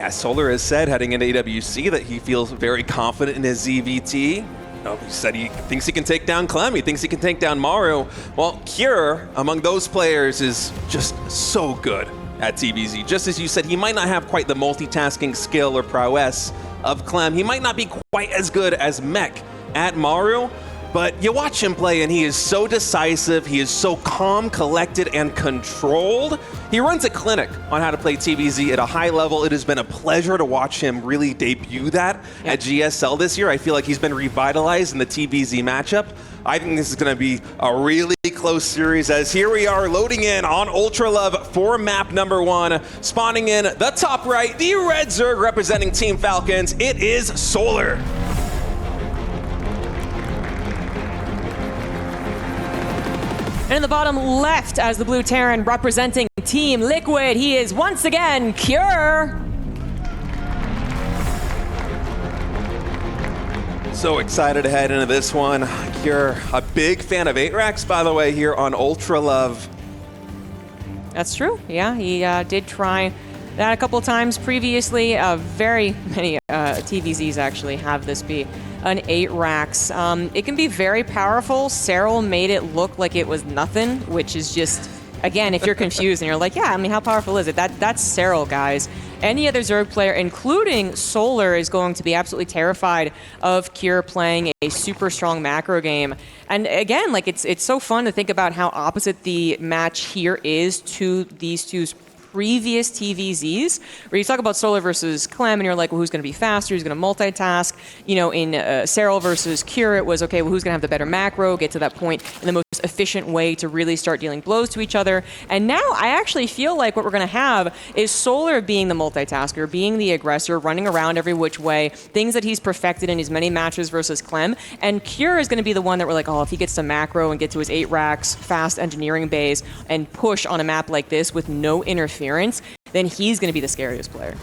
Yeah, Solar has said heading into EWC that he feels very confident in his ZVT. He said he thinks he can take down Clem, he thinks he can take down Maru. Well, Cure, among those players, is just so good at TVZ. Just as you said, he might not have quite the multitasking skill or prowess of Clem. He might not be quite as good as Mech at Maru, but you watch him play and he is so decisive, he is so calm, collected, and controlled. He runs a clinic on how to play TVZ at a high level. It has been a pleasure to watch him really debut that at GSL this year. I feel like he's been revitalized in the TVZ matchup. I think this is going to be a really close series, as here we are loading in on Ultra Love for map number 1. Spawning in the top right, the Red Zerg representing Team Falcons. It is Solar. And in the bottom left, as the Blue Terran representing Team Liquid, he is once again Cure. So excited to head into this one. Cure, a big fan of 8-rax, by the way, here on Ultra Love. That's true. Yeah, he did try that a couple times previously. Very many TVZs actually have this be an 8-rax. It can be very powerful. Serral made it look like it was nothing, which is just, again, if you're confused and you're like, yeah, I mean, how powerful is it? That's Serral, guys. Any other Zerg player, including Solar, is going to be absolutely terrified of Cure playing a super strong macro game. And again, like it's so fun to think about how opposite the match here is to these two's previous TVZs, where you talk about Solar versus Clem, and you're like, well, who's going to be faster? Who's going to multitask? You know, in Serral versus Cure, it was, okay, well, who's going to have the better macro, get to that point in the most efficient way to really start dealing blows to each other. And now I actually feel like what we're going to have is Solar being the multitasker, being the aggressor, running around every which way, things that he's perfected in his many matches versus Clem. And Cure is going to be the one that we're like, oh, if he gets to macro and get to his 8-rax, fast engineering bays, and push on a map like this with no interference, then he's going to be the scariest player.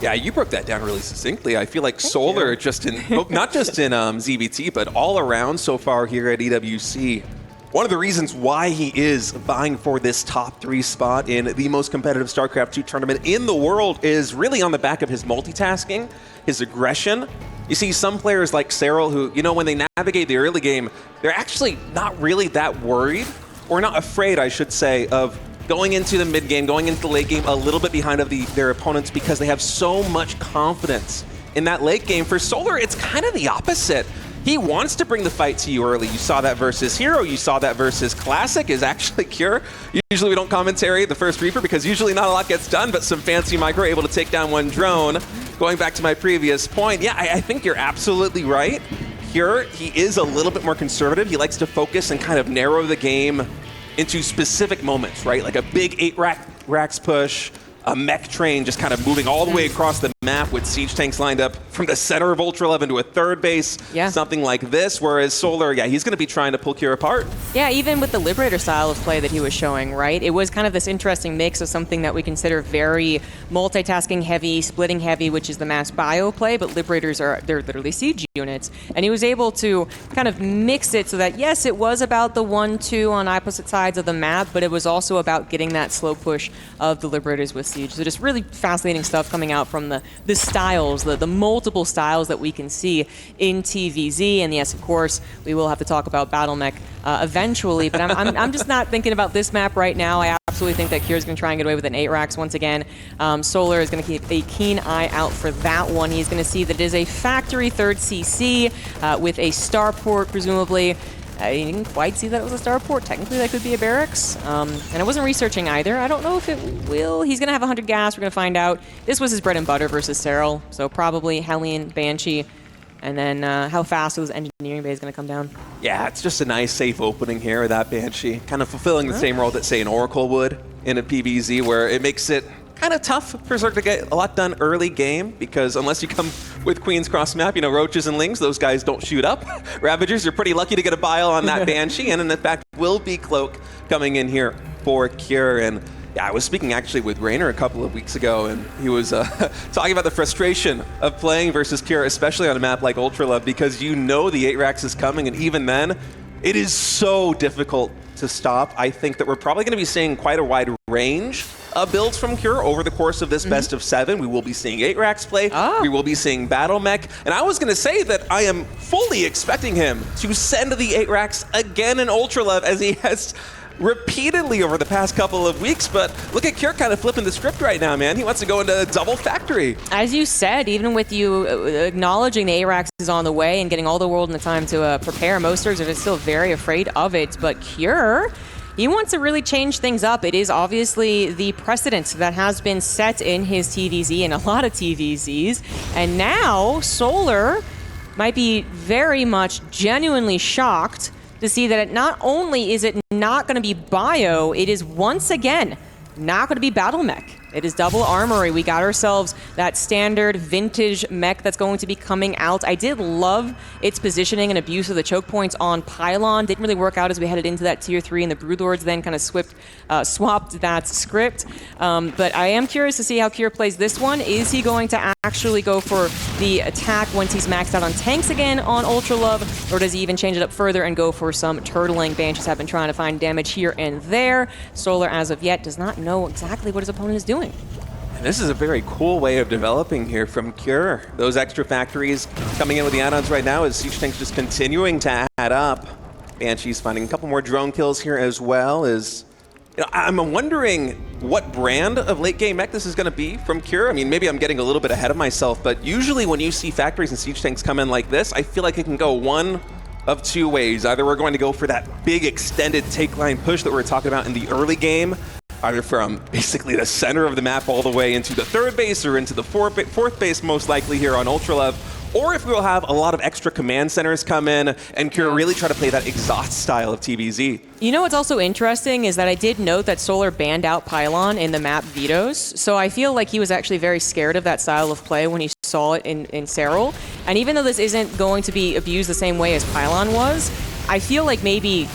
Yeah, you broke that down really succinctly. I feel like Solar, just in not just in ZVT, but all around so far here at EWC. One of the reasons why he is vying for this top 3 spot in the most competitive StarCraft 2 tournament in the world is really on the back of his multitasking, his aggression. You see some players like Serral who, you know, when they navigate the early game, they're actually not really that worried, or not afraid, I should say, of going into the mid game, going into the late game a little bit behind of their opponents, because they have so much confidence in that late game. For Solar, it's kind of the opposite. He wants to bring the fight to you early. You saw that versus Hero, you saw that versus Classic is actually Cure. Usually we don't commentary the first Reaper because usually not a lot gets done, but some fancy micro able to take down one drone. Going back to my previous point, yeah, I think you're absolutely right. Cure, he is a little bit more conservative. He likes to focus and kind of narrow the game into specific moments, right? Like a big 8-rax push, a mech train just kind of moving all the way across the map with siege tanks lined up from the center of Ultra 11 to a third base, something like this, whereas Solar, yeah, he's going to be trying to pull Cure apart. Yeah, even with the Liberator style of play that he was showing, right? It was kind of this interesting mix of something that we consider very multitasking heavy, splitting heavy, which is the mass bio play, but Liberators they're literally siege units. And he was able to kind of mix it so that, yes, it was about the 1-2 on opposite sides of the map, but it was also about getting that slow push of the Liberators with siege. So just really fascinating stuff coming out from the styles, the multiple styles that we can see in TVZ. And yes, of course, we will have to talk about Battle Mech eventually, but I'm just not thinking about this map right now. I absolutely think that Cure's going to try and get away with an 8-rax once again. Solar is going to keep a keen eye out for that one. He's going to see that it is a factory 3rd CC with a starport, presumably. You didn't quite see that it was a starport. Technically, that could be a barracks. And I wasn't researching either. I don't know if it will. He's going to have 100 gas. We're going to find out. This was his bread and butter versus Serral, so probably Hellion, Banshee, and then how fast those engineering bays going to come down. Yeah, it's just a nice, safe opening here with that Banshee. Kind of fulfilling the same role that, say, an Oracle would in a PvZ, where it makes it kind of tough for Zerg to get a lot done early game, because unless you come with Queens cross map, you know, Roaches and Lings, those guys don't shoot up. Ravagers, you're pretty lucky to get a bile on that Banshee, and in fact, will be Cloak coming in here for Cure. And yeah, I was speaking actually with Rainer a couple of weeks ago, and he was talking about the frustration of playing versus Cure, especially on a map like Ultra Love, because you know the 8-rax is coming, and even then, it is so difficult to stop. I think that we're probably going to be seeing quite a wide range builds from Cure over the course of this best of 7. We will be seeing 8-rax play. We will be seeing Battle Mech. And I was going to say that I am fully expecting him to send the 8-rax again in Ultra Love, as he has repeatedly over the past couple of weeks. But look at Cure kind of flipping the script right now, man. He wants to go into double factory. As you said, even with you acknowledging the 8-rax is on the way and getting all the world in the time to prepare, most are still very afraid of it. But Cure, he wants to really change things up. It is obviously the precedent that has been set in his TVZ and a lot of TVZs. And now Solar might be very much genuinely shocked to see that not only is it not going to be bio, it is once again not going to be Battle Mech. It is double armory. We got ourselves that standard vintage mech that's going to be coming out. I did love its positioning and abuse of the choke points on Pylon. Didn't really work out as we headed into that tier 3, and the Broodlords then kind of swapped that script. But I am curious to see how Cure plays this one. Is he going to actually go for the attack once he's maxed out on tanks again on Ultra Love, or does he even change it up further and go for some turtling? Banshees have been trying to find damage here and there. Solar, as of yet, does not know exactly what his opponent is doing. And this is a very cool way of developing here from Cure. Those extra factories coming in with the add-ons right now as Siege Tank's just continuing to add up. Banshee's finding a couple more drone kills here as well. I'm wondering what brand of late-game mech this is going to be from Cure. I mean, maybe I'm getting a little bit ahead of myself, but usually when you see factories and Siege Tanks come in like this, I feel like it can go one of two ways. Either we're going to go for that big extended take line push that we were talking about in the early game, either from basically the center of the map all the way into the third base or into the fourth base, most likely here on Ultra Love. Or if we'll have a lot of extra command centers come in and Cure really try to play that exhaust style of TVZ. You know what's also interesting is that I did note that Solar banned out Pylon in the map vetoes. So I feel like he was actually very scared of that style of play when he saw it in Serral. And even though this isn't going to be abused the same way as Pylon was, I feel like maybe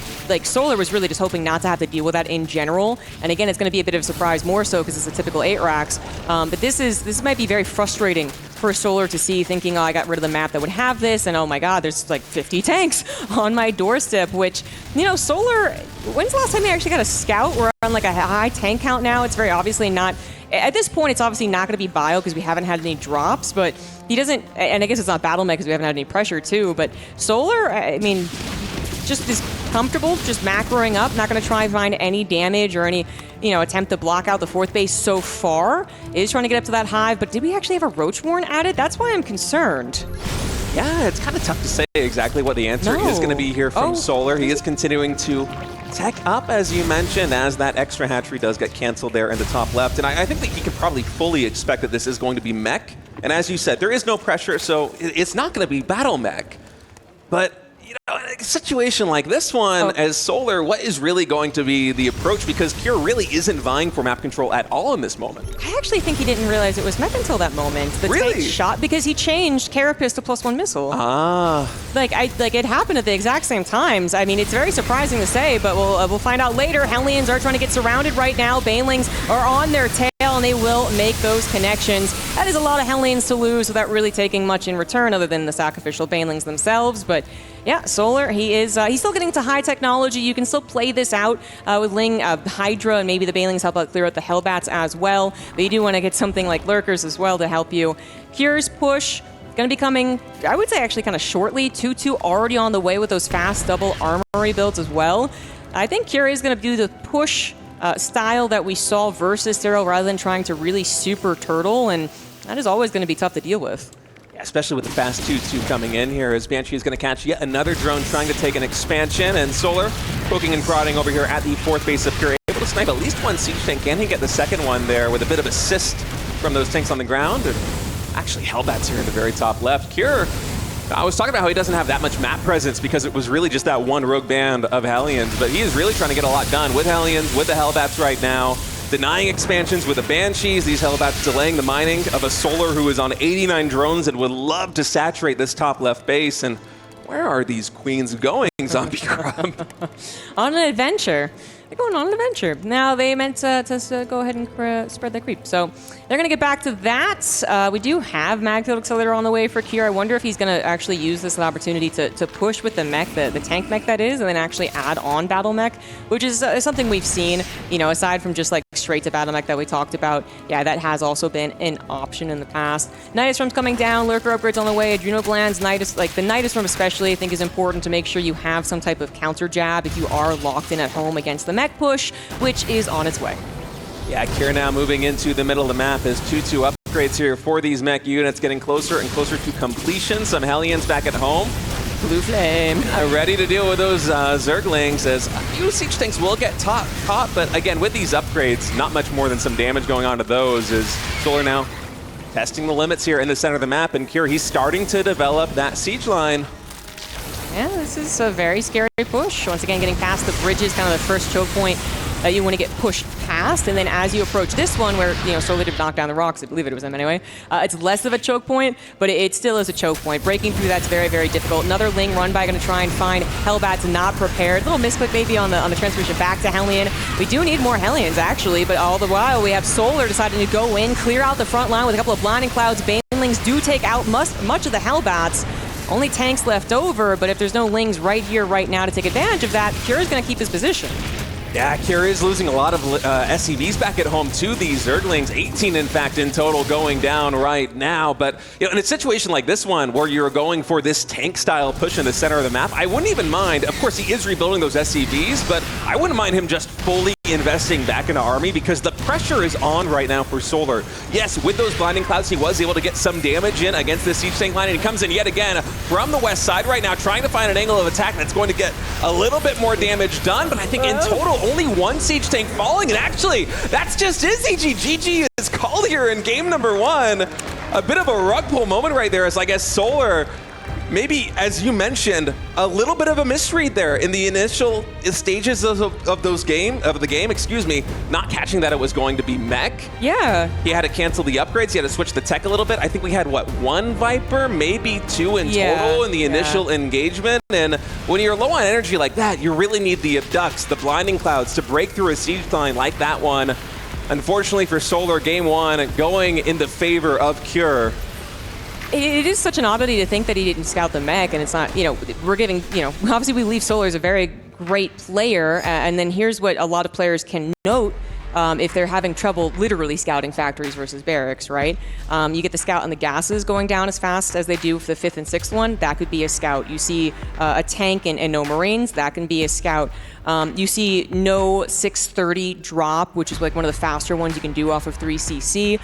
Solar was really just hoping not to have to deal with that in general. And again, it's going to be a bit of a surprise more so because it's a typical 8-rax. But this might be very frustrating for Solar to see, thinking, oh, I got rid of the map that would have this, and oh my god, there's like 50 tanks on my doorstep, which, you know, Solar, when's the last time they actually got a scout? We're on like a high tank count now. It's very obviously not, at this point, it's obviously not going to be bio because we haven't had any drops, but he doesn't, and I guess it's not Battle Mech because we haven't had any pressure too, but Solar, I mean, just is comfortable, just macroing up, not going to try and find any damage or any, attempt to block out the fourth base so far. Is trying to get up to that hive, but did we actually have a Roachborn added? That's why I'm concerned. Yeah, it's kind of tough to say exactly what the answer is going to be here from Solar. He is continuing to tech up, as you mentioned, as that extra hatchery does get canceled there in the top left. And I think that he can probably fully expect that this is going to be mech. And as you said, there is no pressure, so it's not going to be Battle Mech. But in a situation like this one, as Solar, what is really going to be the approach? Because Cure really isn't vying for map control at all in this moment. I actually think he didn't realize it was mech until that moment. The tank shot, because he changed Carapace to +1 missile. It happened at the exact same times. I mean, it's very surprising to say, but we'll find out later. Hellions are trying to get surrounded right now. Banelings are on their tail, and they will make those connections. That is a lot of Hellions to lose without really taking much in return other than the sacrificial Banelings themselves, but yeah, Solar, he's still getting into high technology. You can still play this out with Ling, Hydra, and maybe the Banelings help out clear out the Hellbats as well. But you do want to get something like Lurkers as well to help you. Cure's push going to be coming, I would say actually kind of shortly. 2-2 already on the way with those fast double armory builds as well. I think Cure is going to do the push style that we saw versus Serral rather than trying to really super turtle, and that is always going to be tough to deal with. Especially with the fast 2-2 coming in here, as Banshee is going to catch yet another drone trying to take an expansion, and Solar poking and prodding over here at the fourth base of Cure, able to snipe at least one siege tank. Can he get the second one there with a bit of assist from those tanks on the ground? And actually, Hellbats here in the very top left. Cure, I was talking about how he doesn't have that much map presence because it was really just that one rogue band of Hellions, but he is really trying to get a lot done with Hellions, with the Hellbats right now. Denying expansions with the Banshees, these Hellbats delaying the mining of a Solar who is on 89 drones and would love to saturate this top left base. And where are these queens going, Zombie Grub? On an adventure. They're going on an adventure. Now, they meant to go ahead and spread their creep. So they're going to get back to that. We do have Magfield Accelerator on the way for Cure. I wonder if he's going to actually use this as an opportunity to push with the mech, the tank mech that is, and then actually add on Battle Mech, which is something we've seen, aside from just like straight to battle mech that we talked about, yeah, that has also been an option in the past. Nidus Storm's coming down, Lurker upgrades on the way, Adrenal Glands, Nidus, like the Nidus Storm especially, I think is important to make sure you have some type of counter jab if you are locked in at home against the mech push, which is on its way. Yeah, Kier now moving into the middle of the map as 2-2 upgrades here for these mech units, getting closer and closer to completion. Some Hellions back at home. Blue Flame. Ready to deal with those Zerglings, as a few siege tanks will get caught, but again, with these upgrades, not much more than some damage going on to those, as Solar now testing the limits here in the center of the map, and Kier, he's starting to develop that siege line. Yeah, this is a very scary push. Once again, getting past the bridges, kind of the first choke point that you want to get pushed past, and then as you approach this one where, you know, Solar did knock down the rocks, I believe it was them anyway, it's less of a choke point, but it still is a choke point. Breaking through that's very, very difficult. Another Ling run by, going to try and find Hellbats not prepared. Little misclick maybe on the transformation back to Hellion. We do need more Hellions actually, but all the while we have Solar deciding to go in, clear out the front line with a couple of Blinding Clouds. Banelings do take out much of the Hellbats. Only tanks left over, but if there's no Lings right here, right now to take advantage of that, Kier is going to keep his position. Yeah, Kier is losing a lot of SCVs back at home to these Zerglings. 18, in fact, in total going down right now. But you know, in a situation like this one, where you're going for this tank-style push in the center of the map, I wouldn't even mind. Of course, he is rebuilding those SCVs, but I wouldn't mind him just fully investing back into Army, because the pressure is on right now for Solar. Yes, with those Blinding Clouds, he was able to get some damage in against the siege tank line, and he comes in yet again from the west side right now, trying to find an angle of attack that's going to get a little bit more damage done, but I think in total, only one siege tank falling, and actually, that's just Izzy. GG is called here in game number 1. A bit of a rug pull moment right there, as I guess Solar, maybe, as you mentioned, a little bit of a misread there in the initial stages of the game, not catching that it was going to be mech. Yeah. He had to cancel the upgrades, he had to switch the tech a little bit. I think we had, what, 1 Viper, maybe 2 in total in the initial engagement. And when you're low on energy like that, you really need the abducts, the Blinding Clouds to break through a siege line like that one. Unfortunately for Solar, game 1 going in the favor of Kier. It is such an oddity to think that he didn't scout the mech, and it's not, you know, we're giving, you know, obviously we leave Solar as a very great player, and then here's what a lot of players can note if they're having trouble literally scouting factories versus barracks, right? You get the scout on the gases going down as fast as they do for the 5th and 6th one, that could be a scout. You see a tank and no Marines, that can be a scout. You see no 630 drop, which is like one of the faster ones you can do off of 3cc.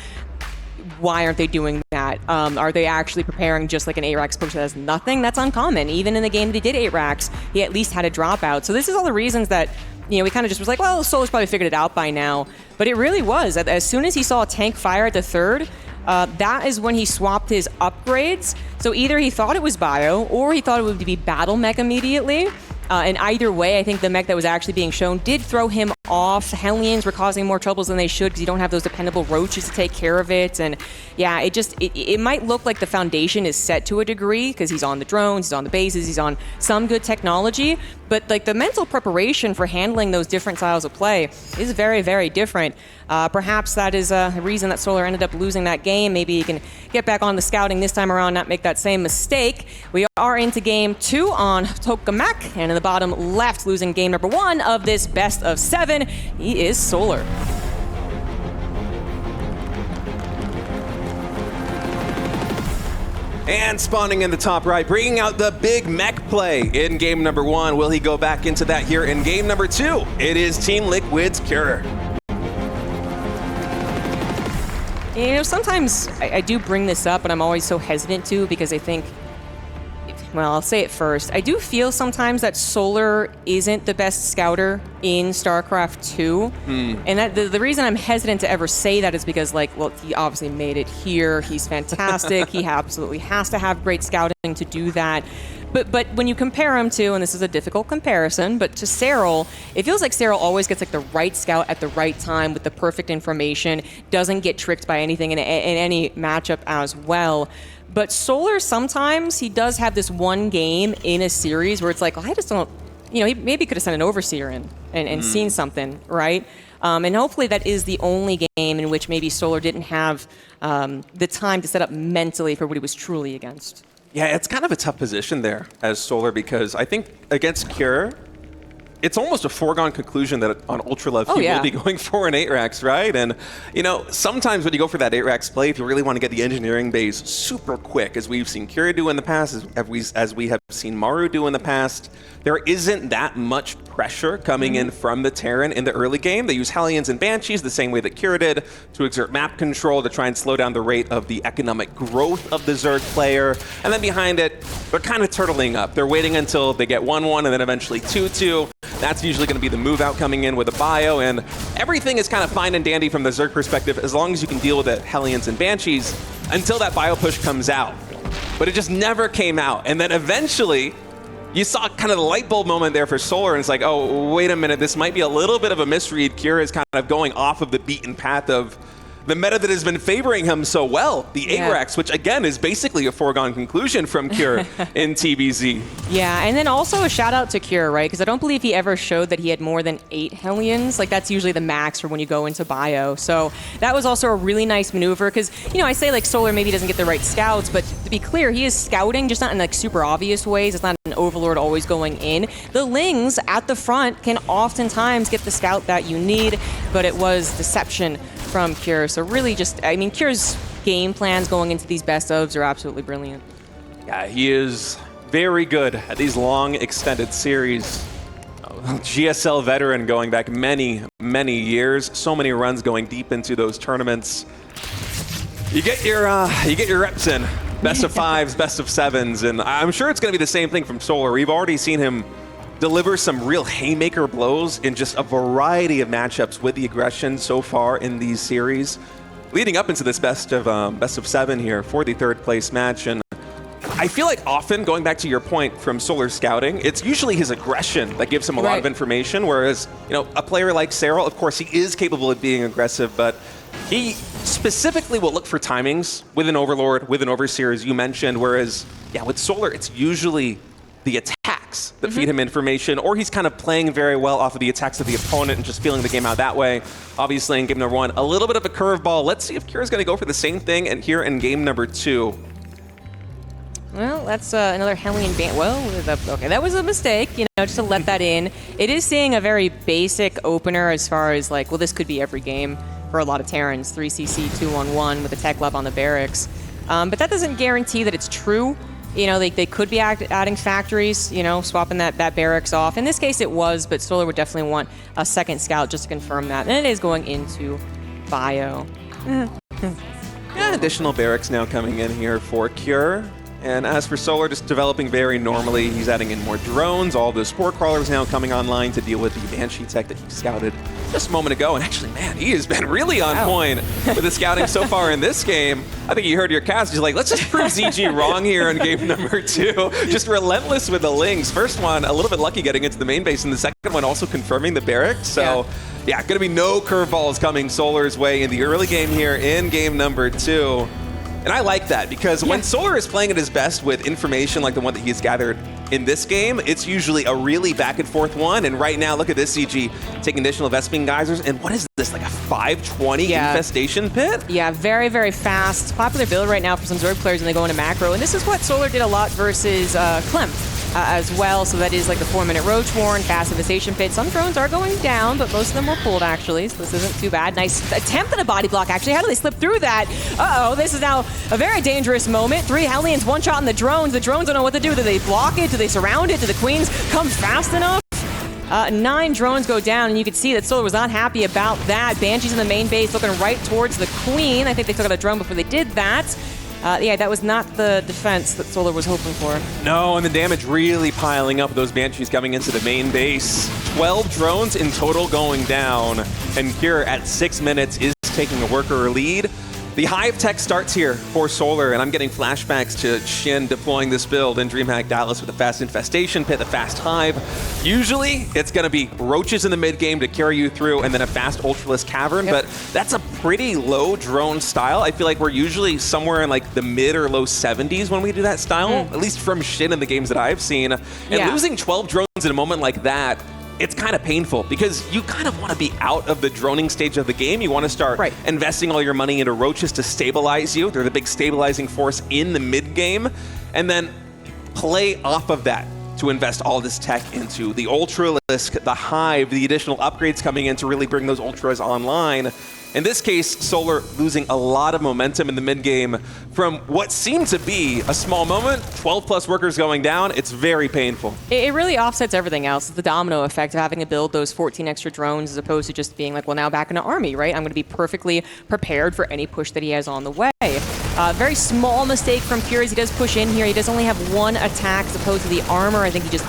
Why aren't they doing that? Are they actually preparing just like an 8-rax push that has nothing? That's uncommon. Even in the game that he did 8-rax, he at least had a dropout. So this is all the reasons that, you know, we kind of just was like, well, Solar's probably figured it out by now. But it really was. As soon as he saw a tank fire at the 3rd, that is when he swapped his upgrades. So either he thought it was bio, or he thought it would be battle mech immediately. And either way, I think the mech that was actually being shown did throw him off. Hellions were causing more troubles than they should because you don't have those dependable roaches to take care of it. And yeah, it might look like the foundation is set to a degree because he's on the drones, he's on the bases, he's on some good technology. But like the mental preparation for handling those different styles of play is very, very different. Perhaps that is a reason that Solar ended up losing that game. Maybe he can get back on the scouting this time around, not make that same mistake. We are into game 2 on Tokamak, and in the bottom left, losing game number 1 of this best of 7, he is Solar. And spawning in the top right, bringing out the big mech play in game number 1. Will he go back into that here in game number 2? It is Team Liquid's Kier. You know, sometimes I do bring this up, but I'm always so hesitant to because I think, well, I'll say it first. I do feel sometimes that Solar isn't the best scouter in StarCraft 2. And that the reason I'm hesitant to ever say that is because, like, well, he obviously made it here. He's fantastic. He absolutely has to have great scouting to do that. But when you compare him to, and this is a difficult comparison, but to Serral, it feels like Serral always gets like the right scout at the right time with the perfect information, doesn't get tricked by anything in any matchup as well. But Solar, sometimes he does have this one game in a series where it's like, well, I just don't, you know, he maybe could have sent an overseer in and seen something, right? And hopefully that is the only game in which maybe Solar didn't have the time to set up mentally for what he was truly against. Yeah, it's kind of a tough position there as Solar, because I think against Kier, it's almost a foregone conclusion that on Ultra Love he will be going for an 8-rax, right? And, you know, sometimes when you go for that 8-rax play, if you really want to get the engineering base super quick, as we've seen Kira do in the past, as we have seen Maru do in the past, there isn't that much pressure coming in from the Terran in the early game. They use Hellions and Banshees the same way that Kira did to exert map control, to try and slow down the rate of the economic growth of the Zerg player. And then behind it, they're kind of turtling up. They're waiting until they get 1-1 and then eventually 2-2. That's usually going to be the move out coming in with a bio, and everything is kind of fine and dandy from the Zerg perspective as long as you can deal with the Hellions and Banshees until that bio push comes out. But it just never came out. And then eventually, you saw kind of the light bulb moment there for Solar, and it's like, oh, wait a minute, this might be a little bit of a misread. Kira is kind of going off of the beaten path of the meta that has been favoring him so well, the 8-rax, which again is basically a foregone conclusion from Kira in TVZ. Yeah, and then also a shout out to Kira, right? Because I don't believe he ever showed that he had more than 8 Hellions. Like, that's usually the max for when you go into bio. So that was also a really nice maneuver because, you know, I say like Solar maybe doesn't get the right scouts, but to be clear, he is scouting, just not in like super obvious ways. It's not an Overlord always going in. The Lings at the front can oftentimes get the scout that you need, but it was deception from Kira. So really just, I mean, Kira's game plans going into these best ofs are absolutely brilliant. Yeah, he is very good at these long extended series. GSL veteran going back many, many years. So many runs going deep into those tournaments. You get your reps in. Best of 5s, best of 7s, and I'm sure it's going to be the same thing from Solar. We've already seen him deliver some real haymaker blows in just a variety of matchups with the aggression so far in these series, leading up into this best of 7 here for the 3rd place match. And I feel like often, going back to your point from Solar scouting, it's usually his aggression that gives him a lot of information, whereas, you know, a player like Serral, of course, he is capable of being aggressive, but he specifically will look for timings with an Overlord, with an Overseer, as you mentioned, whereas, yeah, with Solar, it's usually the attacks that feed him information, or he's kind of playing very well off of the attacks of the opponent and just feeling the game out that way. Obviously, in game number 1, a little bit of a curveball. Let's see if Kira's going to go for the same thing and here in game number 2. Well, that's another Hellion ban. Well, okay, that was a mistake, you know, just to let that in. It is seeing a very basic opener as far as like, well, this could be every game for a lot of Terrans, 3cc, 2-on-1 with a tech lab on the barracks. But that doesn't guarantee that it's true. You know, they could be adding factories, you know, swapping that barracks off. In this case, it was, but Solar would definitely want a second scout just to confirm that. And it is going into bio. Yeah, additional barracks now coming in here for Cure. And as for Solar, just developing very normally. He's adding in more drones, all the Spore Crawlers now coming online to deal with the Banshee tech that he scouted just a moment ago. And actually, man, he has been really on point with the scouting so far in this game. I think you heard your cast. He's like, let's just prove ZG wrong here in game number 2. Just relentless with the Lings. First one, a little bit lucky getting into the main base, and the second one also confirming the barracks. So, yeah, going to be no curveballs coming Solar's way in the early game here in game number 2. And I like that because when Solar is playing at his best with information like the one that he's gathered in this game, it's usually a really back and forth one. And right now, look at this CG taking additional Vespene Geysers. And what is this, like a 520 infestation pit? Yeah, very, very fast. Popular build right now for some Zerg players when they go into macro. And this is what Solar did a lot versus Clem as well. So that is like the 4-minute Roach Warren, fast infestation pit. Some drones are going down, but most of them were pulled actually. So this isn't too bad. Nice attempt at a body block actually. How do they slip through that? Uh-oh, this is now a very dangerous moment. 3 Hellions, 1 shot on the drones. The drones don't know what to do. Do they block it? Do they surround it? Do the Queens come fast enough? 9 drones go down, and you can see that Solar was not happy about that. Banshee's in the main base looking right towards the Queen. I think they took out a drone before they did that. Yeah, that was not the defense that Solar was hoping for. No, and the damage really piling up. Those Banshees coming into the main base. 12 drones in total going down, and Cure at 6 minutes is taking a worker lead. The Hive tech starts here for Solar, and I'm getting flashbacks to Shin deploying this build in DreamHack Dallas with a fast infestation pit, the fast Hive. Usually, it's going to be roaches in the mid game to carry you through, and then a fast Ultralisk Cavern, but that's a pretty low drone style. I feel like we're usually somewhere in like the mid or low 70s when we do that style, at least from Shin in the games that I've seen. And losing 12 drones in a moment like that, it's kind of painful because you kind of want to be out of the droning stage of the game. You want to start investing all your money into roaches to stabilize you. They're the big stabilizing force in the mid game, and then play off of that to invest all this tech into the Ultralisk the Hive, the additional upgrades coming in to really bring those Ultras online. In this case, Solar losing a lot of momentum in the mid-game from what seemed to be a small moment. 12+ workers going down. It's very painful. It really offsets everything else. It's the domino effect of having to build those 14 extra drones as opposed to just being like, well, now back in an army, right? I'm going to be perfectly prepared for any push that he has on the way. Very small mistake from Curious. He does push in here. He does only have one attack as opposed to the armor. I think he just,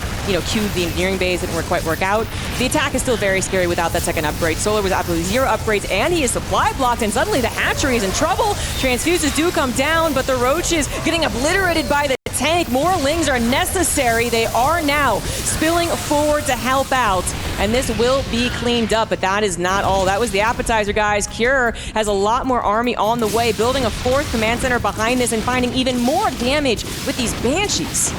queued the engineering base. It didn't quite work out. The attack is still very scary without that second upgrade. Solar was absolutely 0 upgrades, and he is supply blocked, and suddenly the hatchery is in trouble. Transfuses do come down, but the Roaches getting obliterated by the tank. More Lings are necessary. They are now spilling forward to help out, and this will be cleaned up, but that is not all. That was the appetizer, guys. Cure has a lot more army on the way, building a 4th command center behind this and finding even more damage with these Banshees.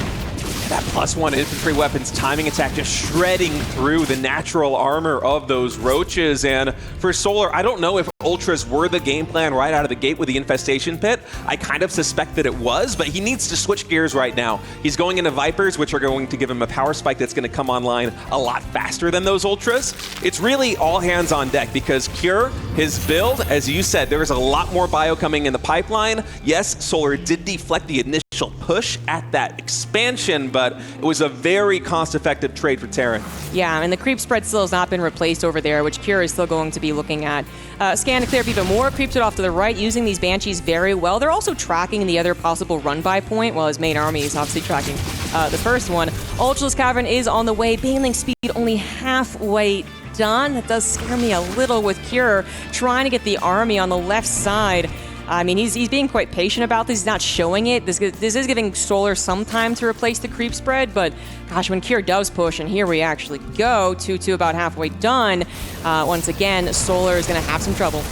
That +1 infantry weapons timing attack just shredding through the natural armor of those Roaches. And for Solar, I don't know if Ultras were the game plan right out of the gate with the Infestation Pit. I kind of suspect that it was, but he needs to switch gears right now. He's going into Vipers, which are going to give him a power spike that's going to come online a lot faster than those Ultras. It's really all hands on deck because Cure, his build, as you said, there is a lot more bio coming in the pipeline. Yes, Solar did deflect the initial push at that expansion, but it was a very cost-effective trade for Terran. Yeah, and the creep spread still has not been replaced over there, which Cure is still going to be looking at. Scan to clear up even more, creeps it off to the right, using these Banshees very well. They're also tracking the other possible run-by point, while his main army is obviously tracking the first one. Ultra's Cavern is on the way. Baneling speed only halfway done. That does scare me a little with Cure trying to get the army on the left side. I mean, he's being quite patient about this. He's not showing it. This is giving Solar some time to replace the creep spread, but gosh, when Cure does push, and here we actually go, 2-2 about halfway done, once again, Solar is going to have some trouble.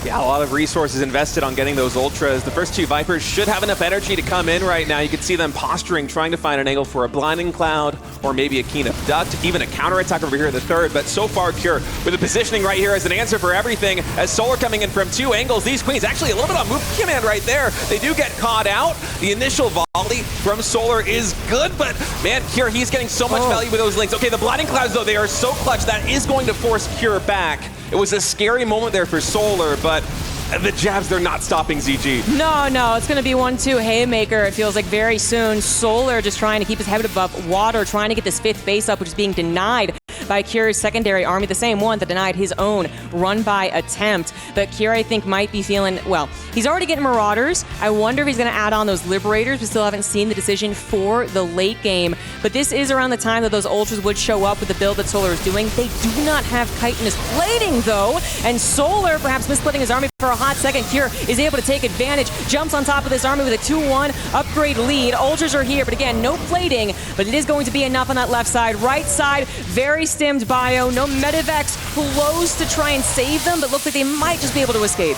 Yeah, a lot of resources invested on getting those Ultras. The first 2 Vipers should have enough energy to come in right now. You can see them posturing, trying to find an angle for a Blinding Cloud or maybe a Keen Abduct, even a counterattack over here at the 3rd. But so far, Cure with the positioning right here as an answer for everything. As Solar coming in from 2 angles, these Queens actually a little bit on move command right there. They do get caught out. The initial volley from Solar is good, but man, Cure, he's getting so much value with those links. Okay, the Blinding Clouds, though, they are so clutch. That is going to force Cure back. It was a scary moment there for Solar, but the jabs, they're not stopping ZG. No, it's going to be 1-2 Haymaker, it feels like very soon. Solar just trying to keep his head above water, trying to get this 5th base up, which is being denied by Cure's secondary army, the same one that denied his own run-by attempt. But Cure, I think, might be feeling, well, he's already getting Marauders. I wonder if he's going to add on those Liberators. We still haven't seen the decision for the late game. But this is around the time that those Ultras would show up with the build that Solar is doing. They do not have chitinous plating, though. And Solar, perhaps missplitting his army for a hot second. Cure is able to take advantage, jumps on top of this army with a 2-1 upgrade lead. Ultras are here, but again, no plating, but it is going to be enough on that left side. Right side, very stimmed bio. No Medivacs close to try and save them, but looks like they might just be able to escape.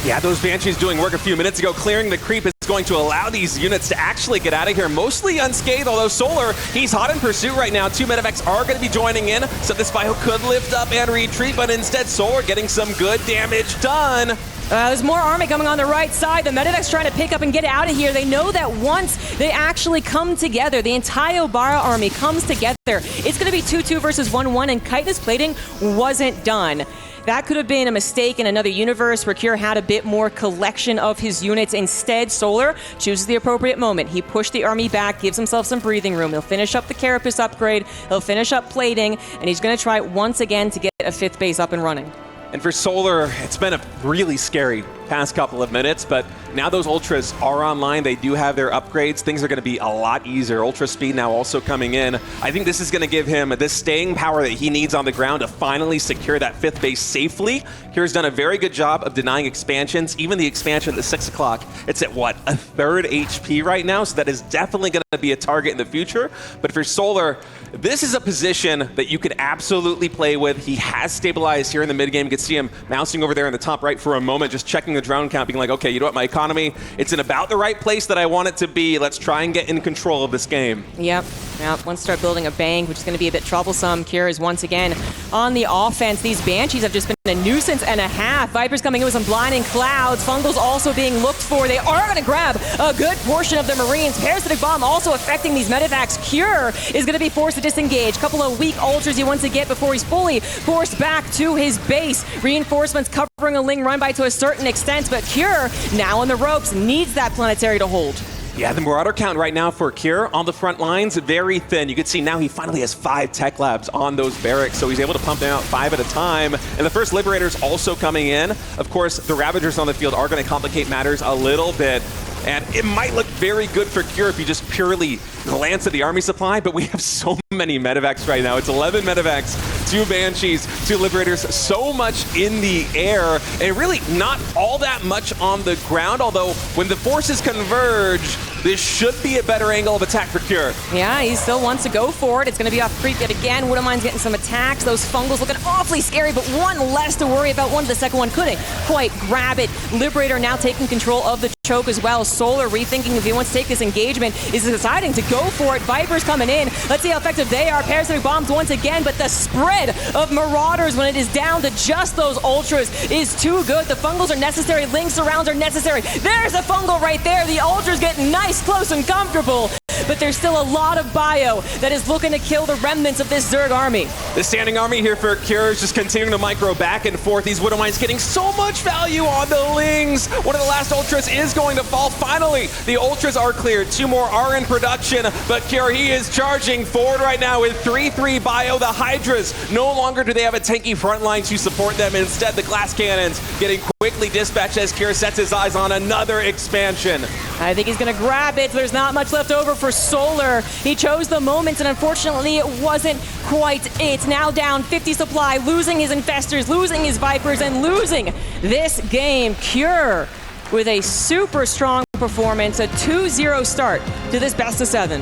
Yeah, those Banshees doing work a few minutes ago. Clearing the creep is going to allow these units to actually get out of here, mostly unscathed, although Solar, he's hot in pursuit right now. 2 Medivacs are going to be joining in, so this bio could lift up and retreat, but instead Solar getting some good damage done. There's more army coming on the right side. The Medivacs trying to pick up and get out of here. They know that once they actually come together, the entire Bara army comes together, it's going to be 2-2 versus 1-1, and chitinous plating wasn't done. That could have been a mistake in another universe where Cure had a bit more collection of his units. Instead, Solar chooses the appropriate moment. He pushed the army back, gives himself some breathing room. He'll finish up the Carapace upgrade, he'll finish up plating, and he's going to try once again to get a 5th base up and running. And for Solar, it's been a really scary past couple of minutes, but now those Ultras are online. They do have their upgrades. Things are going to be a lot easier. Ultra speed now also coming in. I think this is going to give him this staying power that he needs on the ground to finally secure that 5th base safely. Cure's done a very good job of denying expansions. Even the expansion at the 6 o'clock, it's at what, a 3rd HP right now, so that is definitely going to be a target in the future. But for Solar, this is a position that you could absolutely play with. He has stabilized here in the mid game. You can see him bouncing over there in the top right for a moment, just checking the drone count, being like, okay, you know what, my economy, it's in about the right place that I want it to be. Let's try and get in control of this game. Yep. Now, once start building a bank, which is going to be a bit troublesome. Cure is once again on the offense. These Banshees have just been a nuisance and a half. Vipers coming in with some blinding clouds. Fungals also being looked for. They are going to grab a good portion of the Marines. Parasitic Bomb also affecting these Medivacs. Cure is going to be forced to disengage. Couple of weak ultras he wants to get before he's fully forced back to his base. Reinforcements covering a Ling run by to a certain extent, but Cure now on the ropes needs that planetary to hold. Yeah, the Marauder count right now for Cure on the front lines, very thin. You can see now he finally has 5 tech labs on those barracks, so he's able to pump them out 5 at a time. And the first Liberators also coming in. Of course, the Ravagers on the field are going to complicate matters a little bit. And it might look very good for Cure if you just purely glance at the army supply, but we have so many Medivacs right now. It's 11 Medivacs, 2 Banshees, 2 Liberators, so much in the air, and really not all that much on the ground, although when the forces converge, this should be a better angle of attack for Cure. Yeah, he still wants to go for it. It's going to be off creep yet again. Widowmine's getting some attacks. Those Fungals looking awfully scary, but one less to worry about. The second one couldn't quite grab it. Liberator now taking control of the choke as well. Solar rethinking if he wants to take this engagement, is deciding to go for it. Vipers coming in. Let's see how effective they are. Parasitic Bombs once again, but the spread of Marauders when it is down to just those Ultras is too good. The Fungals are necessary. Link surrounds are necessary. There's a Fungal right there. The Ultras getting nice, close, and comfortable. But there's still a lot of bio that is looking to kill the remnants of this Zerg army. The standing army here for Cure is just continuing to micro back and forth. These Widowmines getting so much value on the Lings. One of the last Ultras is going to fall. Finally, the Ultras are cleared. 2 more are in production, but Cure, he is charging forward right now with 3-3 bio. The Hydras, no longer do they have a tanky front line to support them. Instead, the glass cannons getting quickly dispatched as Cure sets his eyes on another expansion. I think he's going to grab it. There's not much left over for Solar. He chose the moments, and unfortunately, it wasn't quite it. Now down 50 supply, losing his Infestors, losing his Vipers, and losing this game. Cure with a super strong performance, a 2-0 start to this best of 7.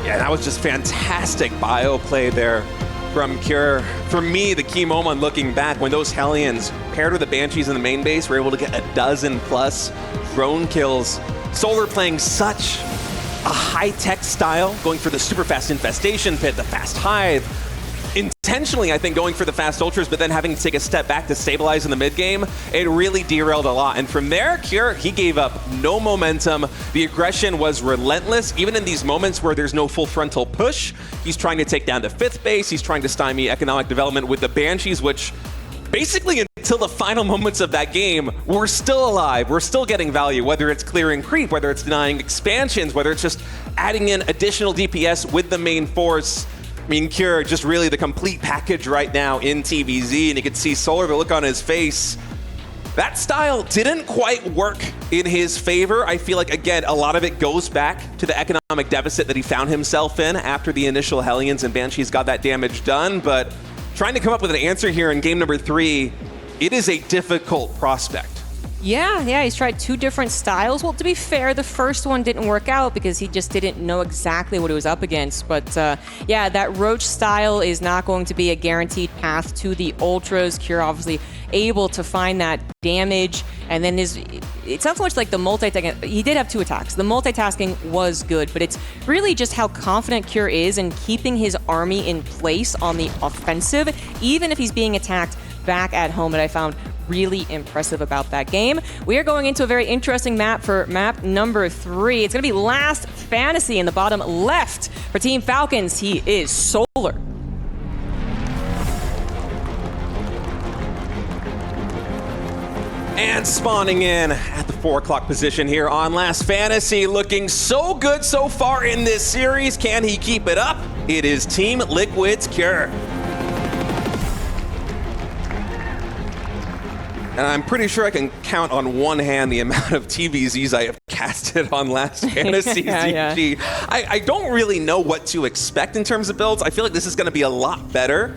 Yeah, that was just fantastic bio play there from Cure. For me, the key moment looking back, when those Hellions paired with the Banshees in the main base were able to get a dozen plus drone kills. Solar playing such a high-tech style, going for the super fast infestation pit, the fast hive, intentionally, I think, going for the fast ultras, but then having to take a step back to stabilize in the mid-game, it really derailed a lot. And from there, Cure, he gave up no momentum. The aggression was relentless, even in these moments where there's no full frontal push. He's trying to take down the 5th base. He's trying to stymie economic development with the Banshees, which basically until the final moments of that game, we're still alive. We're still getting value, whether it's clearing creep, whether it's denying expansions, whether it's just adding in additional DPS with the main force. I mean, Cure, just really the complete package right now in TVZ, and you can see Solar, the look on his face. That style didn't quite work in his favor. I feel like, again, a lot of it goes back to the economic deficit that he found himself in after the initial Hellions and Banshees got that damage done, but trying to come up with an answer here in game number 3, it is a difficult prospect. Yeah, he's tried 2 different styles. Well, to be fair, the first one didn't work out because he just didn't know exactly what he was up against. But yeah, that Roach style is not going to be a guaranteed path to the Ultras. Cure obviously able to find that damage. And then it's not so much like the multitasking. He did have 2 attacks. The multitasking was good, but it's really just how confident Cure is in keeping his army in place on the offensive, even if he's being attacked back at home, that I found really impressive about that game. We are going into a very interesting map for map number 3. It's going to be Last Fantasy in the bottom left for Team Falcons. He is Solar. And spawning in at the 4 o'clock position here on Last Fantasy, looking so good so far in this series. Can he keep it up? It is Team Liquid's Cure. And I'm pretty sure I can count on one hand the amount of TVZs I have casted on Last Fantasy ZG. I don't really know what to expect in terms of builds. I feel like this is going to be a lot better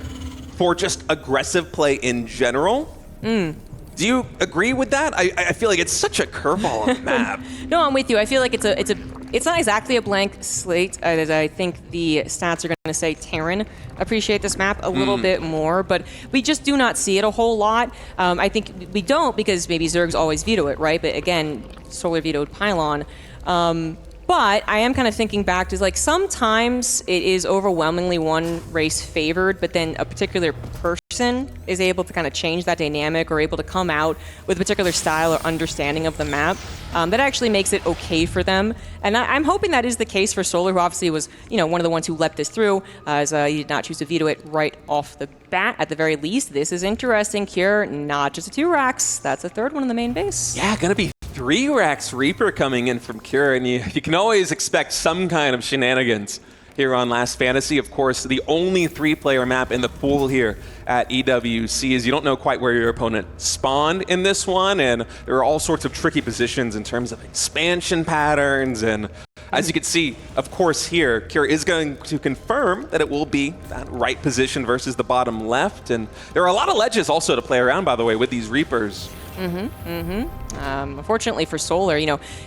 for just aggressive play in general. Do you agree with that? I feel like it's such a curveball on the map. No, I'm with you. I feel like it's not exactly a blank slate, as I think the stats are going to say Terran appreciate this map a little bit more, but we just do not see it a whole lot. I think we don't because maybe Zergs always veto it, right? But again, Solar vetoed Pylon. But I am kind of thinking back to, like, sometimes it is overwhelmingly one race favored, but then a particular person is able to kind of change that dynamic or able to come out with a particular style or understanding of the map that actually makes it okay for them. And I'm hoping that is the case for Solar, who obviously was, one of the ones who let this through, as he did not choose to veto it right off the bat. At the very least, this is interesting. Cure, not just a 2-rax. That's a third one in the main base. Yeah, gonna be 3-rax Reaper coming in from Cure, and you can always expect some kind of shenanigans here on Last Fantasy. Of course, the only 3-player map in the pool here at EWC is you don't know quite where your opponent spawned in this one, and there are all sorts of tricky positions in terms of expansion patterns, and as you can see, of course here, Cure is going to confirm that it will be that right position versus the bottom left, and there are a lot of ledges also to play around, by the way, with these Reapers. Unfortunately for Solar,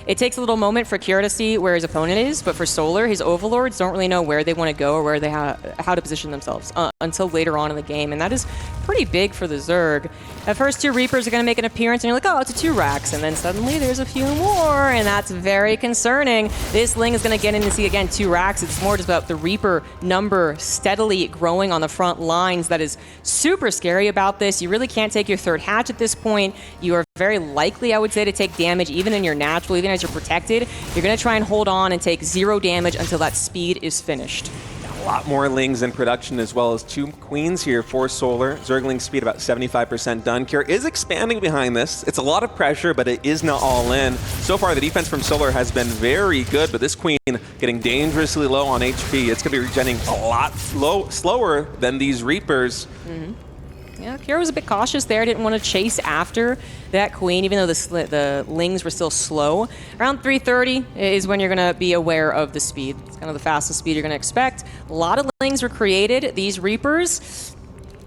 it takes a little moment for Cure to see where his opponent is, but for Solar, his overlords don't really know where they want to go or where they how to position themselves until later on in the game, and that is pretty big for the Zerg. The first 2 Reapers are going to make an appearance, and you're like, oh, it's a 2-rax, and then suddenly there's a few more, and that's very concerning. This Ling is going to get in and see, again, 2-rax. It's more just about the Reaper number steadily growing on the front lines. That is super scary about this. You really can't take your 3rd hatch at this point. You are very likely, I would say, to take damage even in your natural, even as you're protected. You're going to try and hold on and take 0 damage until that speed is finished. A lot more Lings in production, as well as 2 Queens here for Solar. Zergling speed about 75% done. Cure is expanding behind this. It's a lot of pressure, but it is not all in. So far, the defense from Solar has been very good, but this Queen getting dangerously low on HP. It's going to be regenerating a lot slower than these Reapers. Yeah, Cure was a bit cautious there. Didn't want to chase after that Queen, even though the Lings were still slow. Around 330 is when you're going to be aware of the speed. It's kind of the fastest speed you're going to expect. A lot of Lings were created. These Reapers,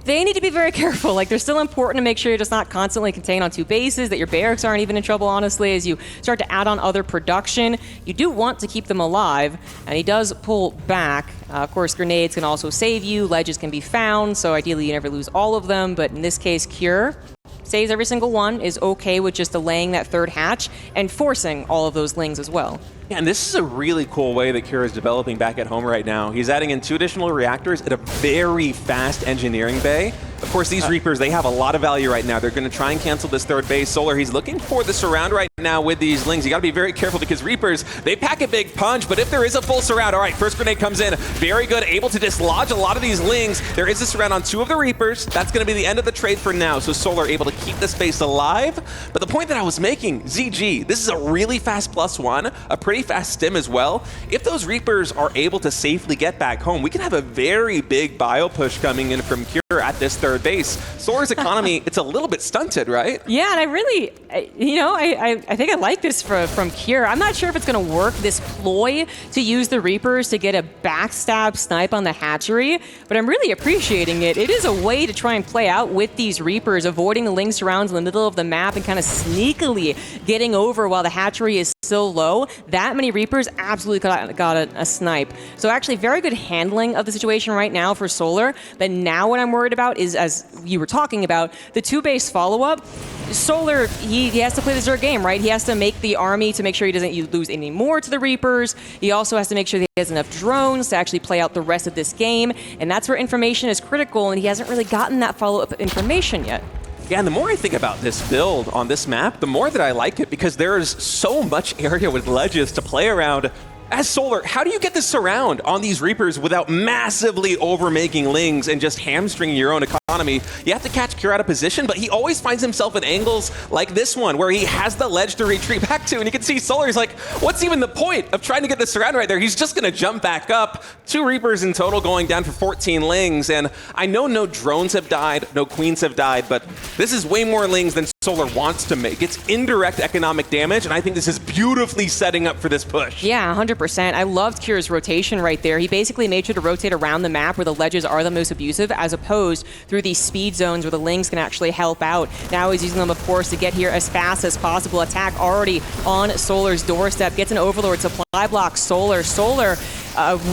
they need to be very careful. Like, they're still important to make sure you're just not constantly contained on 2 bases, that your barracks aren't even in trouble, honestly, as you start to add on other production. You do want to keep them alive, and he does pull back. Of course, grenades can also save you. Ledges can be found, so ideally you never lose all of them. But in this case, Cure saves every single one, is okay with just delaying that 3rd hatch and forcing all of those Lings as well. Yeah, and this is a really cool way that Cure is developing back at home right now. He's adding in 2 additional reactors at a very fast engineering bay. Of course, these Reapers, they have a lot of value right now. They're going to try and cancel this 3rd base. Solar, he's looking for the surround right now with these Lings. You got to be very careful because Reapers, they pack a big punch, but if there is a full surround, all right, first grenade comes in. Very good, able to dislodge a lot of these Lings. There is a surround on 2 of the Reapers. That's going to be the end of the trade for now. So Solar able to keep the space alive. But the point that I was making, ZG, this is a really fast +1, a pretty fast stim as well. If those Reapers are able to safely get back home, we can have a very big bio push coming in from Cure at this 3rd base. Solar's economy, it's a little bit stunted, right? Yeah, and I really, I think I like this from Cure. I'm not sure if it's going to work, this ploy to use the Reapers to get a backstab snipe on the hatchery, but I'm really appreciating it. It is a way to try and play out with these Reapers, avoiding the Ling surrounds in the middle of the map and kind of sneakily getting over while the hatchery is still low. That many Reapers absolutely got a snipe. So actually very good handling of the situation right now for Solar. But now what I'm worried about is, as you were talking about, the 2-base follow-up. Solar, he has to play the Zerg game, right? He has to make the army to make sure he doesn't lose any more to the Reapers. He also has to make sure that he has enough drones to actually play out the rest of this game. And that's where information is critical, and he hasn't really gotten that follow-up information yet. Yeah, and the more I think about this build on this map, the more that I like it because there is so much area with ledges to play around. As Solar, how do you get this surround on these Reapers without massively overmaking Lings and just hamstringing your own economy? You have to catch Cure out of position, but he always finds himself in angles like this one where he has the ledge to retreat back to, and you can see Solar's like, what's even the point of trying to get the surround right there? He's just going to jump back up. 2 Reapers in total going down for 14 Lings, and I know no drones have died, no Queens have died, but this is way more Lings than Solar wants to make. It's indirect economic damage, and I think this is beautifully setting up for this push. Yeah, 100%. I loved Cure's rotation right there. He basically made sure to rotate around the map where the ledges are the most abusive, as opposed through these speed zones where the Lings can actually help out. Now he's using them, of course, to get here as fast as possible. Attack already on Solar's doorstep. Gets an Overlord supply block. Solar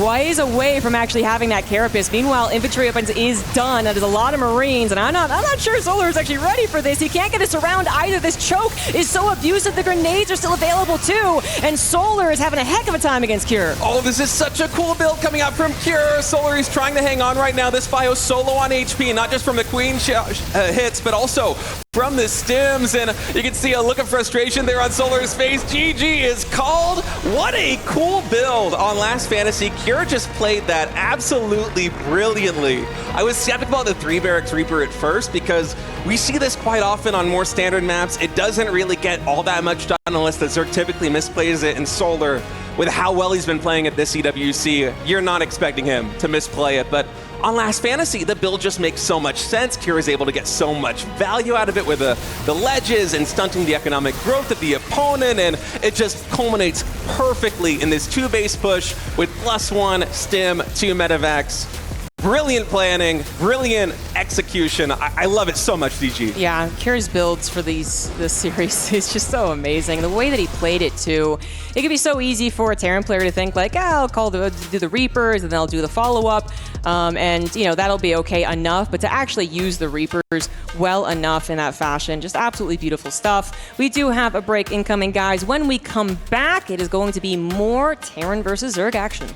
ways away from actually having that carapace. Meanwhile, infantry weapons is done. There's a lot of Marines, and I'm not sure Solar is actually ready for this. He can't get us around either. This choke is so abusive. The grenades are still available too, and Solar is having a heck of a time against Cure. Oh, this is such a cool build coming out from Cure. Solar is trying to hang on right now. This Bio solo on HP, not just from the Queen hits, but also from the stims, and you can see a look of frustration there on Solar's face. GG is called. What a cool build on Last Fantasy. Cure just played that absolutely brilliantly. I was skeptical about the 3-Barracks Reaper at first because we see this quite often on more standard maps. It doesn't really get all that much done unless the Zerg typically misplays it, in Solar, with how well he's been playing at this EWC, you're not expecting him to misplay it, but on Last Fantasy, the build just makes so much sense. Cure is able to get so much value out of it with the ledges and stunting the economic growth of the opponent, and it just culminates perfectly in this 2-base push with +1 stim, 2 medevacs. Brilliant planning, brilliant execution. I love it so much, DG. Yeah, Cure's builds for this series is just so amazing. The way that he played it too, it could be so easy for a Terran player to think like, I'll do the Reapers and then I'll do the follow-up, and that'll be okay enough. But to actually use the Reapers well enough in that fashion, just absolutely beautiful stuff. We do have a break incoming, guys. When we come back, it is going to be more Terran versus Zerg action.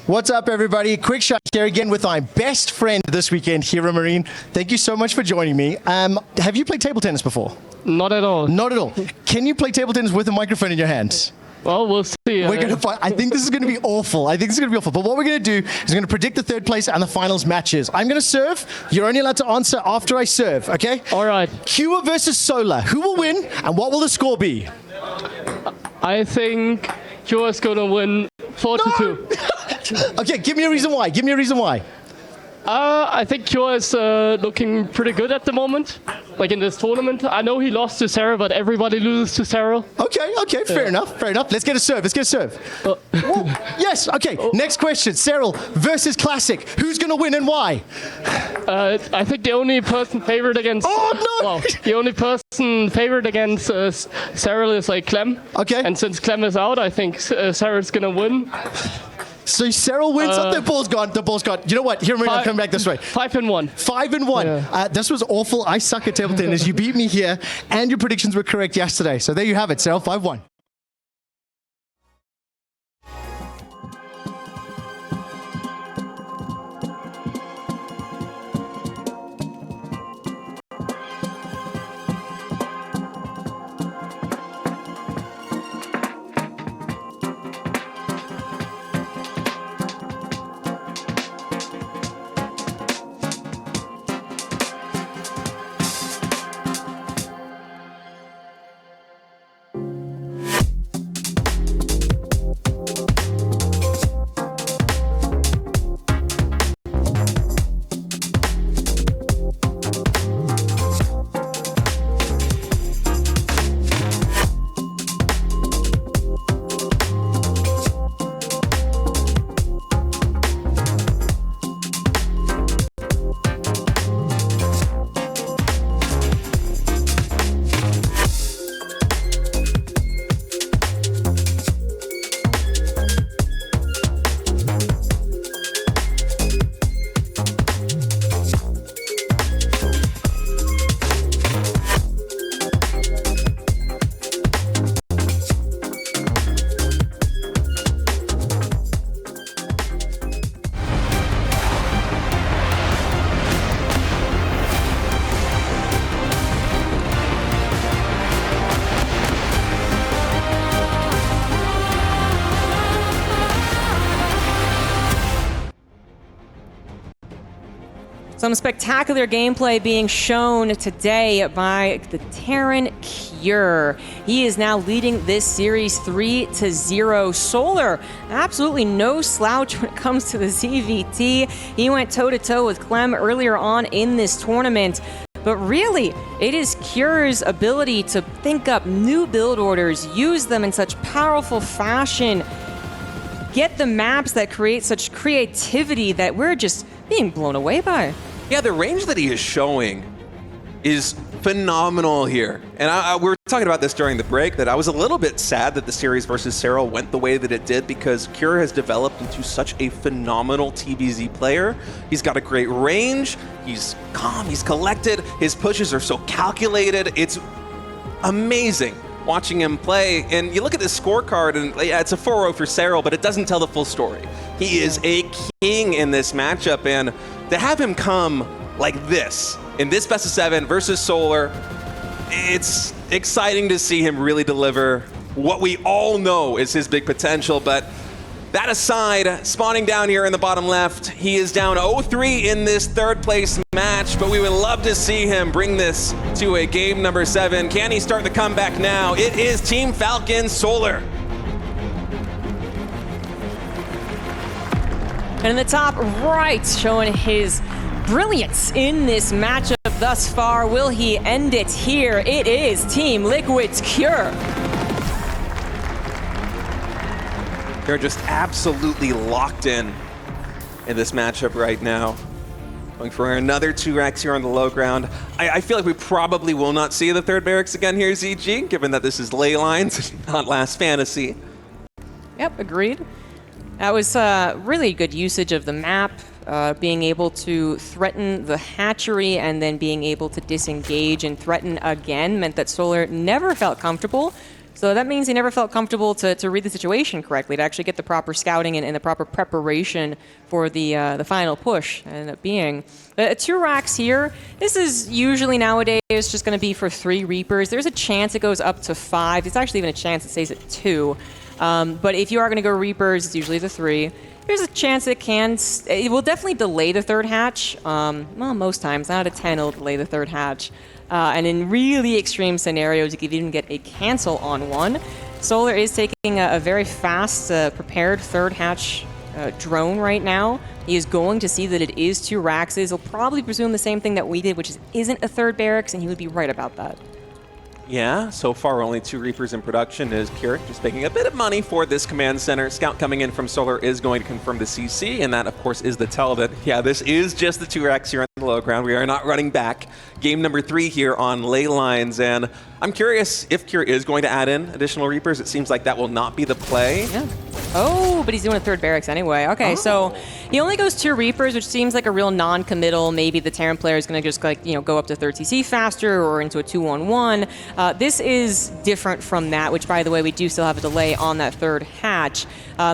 What's up, everybody? Quick shot here again with my best friend this weekend, Hero Marine. Thank you so much for joining me. Have you played table tennis before? Not at all. Not at all. Can you play table tennis with a microphone in your hands? Well, we'll see. We're going to find. I think this is going to be awful. But what we're going to do is we're going to predict the third place and the finals matches. I'm going to serve. You're only allowed to answer after I serve, okay? All right. Cure versus Solar. Who will win and what will the score be? I think Cure is going to win 4-2. Okay, give me a reason why. I think Cure is looking pretty good at the moment, like in this tournament. I know he lost to Sarah, but everybody loses to Sarah. Okay, fair enough. Let's get a serve. Yes, okay. Next question. Cyril versus Classic. Who's going to win and why? I think the only person favored against... Oh, no! Well, the only person favored against Cyril is like Clem. Okay. And since Clem is out, I think Sarah's going to win. So Cyril wins. The ball's gone. You know what? Here, I'm coming back this way. 5-1. 5-1. Yeah. This was awful. I suck at table tennis. You beat me here, and your predictions were correct yesterday. So there you have it, Cyril. 5-1. Some spectacular gameplay being shown today by the Terran Cure. He is now leading this series 3-0. Solar, absolutely no slouch when it comes to the ZVT. He went toe-to-toe with Clem earlier on in this tournament. But really, it is Cure's ability to think up new build orders, use them in such powerful fashion, get the maps that create such creativity that we're just being blown away by. Yeah, the range that he is showing is phenomenal here. And we were talking about this during the break, that I was a little bit sad that the series versus Serral went the way that it did, because Cure has developed into such a phenomenal TVZ player. He's got a great range, he's calm, he's collected, his pushes are so calculated. It's amazing watching him play. And you look at this scorecard, and yeah, it's a 4-0 for Serral, but it doesn't tell the full story. He is a king in this matchup, and to have him come like this in this best of 7 versus Solar, it's exciting to see him really deliver what we all know is his big potential. But that aside, spawning down here in the bottom left, he is down 0-3 in this third place match, but we would love to see him bring this to a game number 7. Can he start the comeback now? It is Team Falcon Solar. And in the top right, showing his brilliance in this matchup thus far. Will he end it here? It is Team Liquid's Cure. They're just absolutely locked in this matchup right now. Going for another 2-rax here on the low ground. I feel like we probably will not see the third barracks again here, ZG, given that this is ley lines, not Last Fantasy. Yep, agreed. That was really good usage of the map, being able to threaten the hatchery and then being able to disengage and threaten again meant that Solar never felt comfortable. So that means he never felt comfortable to read the situation correctly, to actually get the proper scouting and the proper preparation for the final push. Ended up being 2-rax here. This is usually nowadays just going to be for 3 Reapers. There's a chance it goes up to 5. There's actually even a chance it stays at 2. But if you are going to go Reapers, it's usually the 3. There's a chance it will definitely delay the third hatch. Well, most times, 9 out of 10 it'll delay the third hatch. And in really extreme scenarios, you could even get a cancel on one. Solar is taking a very fast, prepared third hatch drone right now. He is going to see that it is 2 Raxes. He'll probably presume the same thing that we did, which isn't a third barracks, and he would be right about that. Yeah, so far only 2 Reapers in production. Is Keurig just making a bit of money for this command center. Scout coming in from Solar is going to confirm the CC, and that, of course, is the tell that, yeah, this is just the 2-rax here on the low ground. We are not running back. Game number 3 here on ley lines, and I'm curious if Cure is going to add in additional Reapers. It seems like that will not be the play. Yeah. Oh, but he's doing a third barracks anyway. Okay, so he only goes 2 Reapers, which seems like a real non-committal. Maybe the Terran player is going to just go up to 3rd CC faster or into a 2-on-1. This is different from that, which, by the way, we do still have a delay on that third hatch.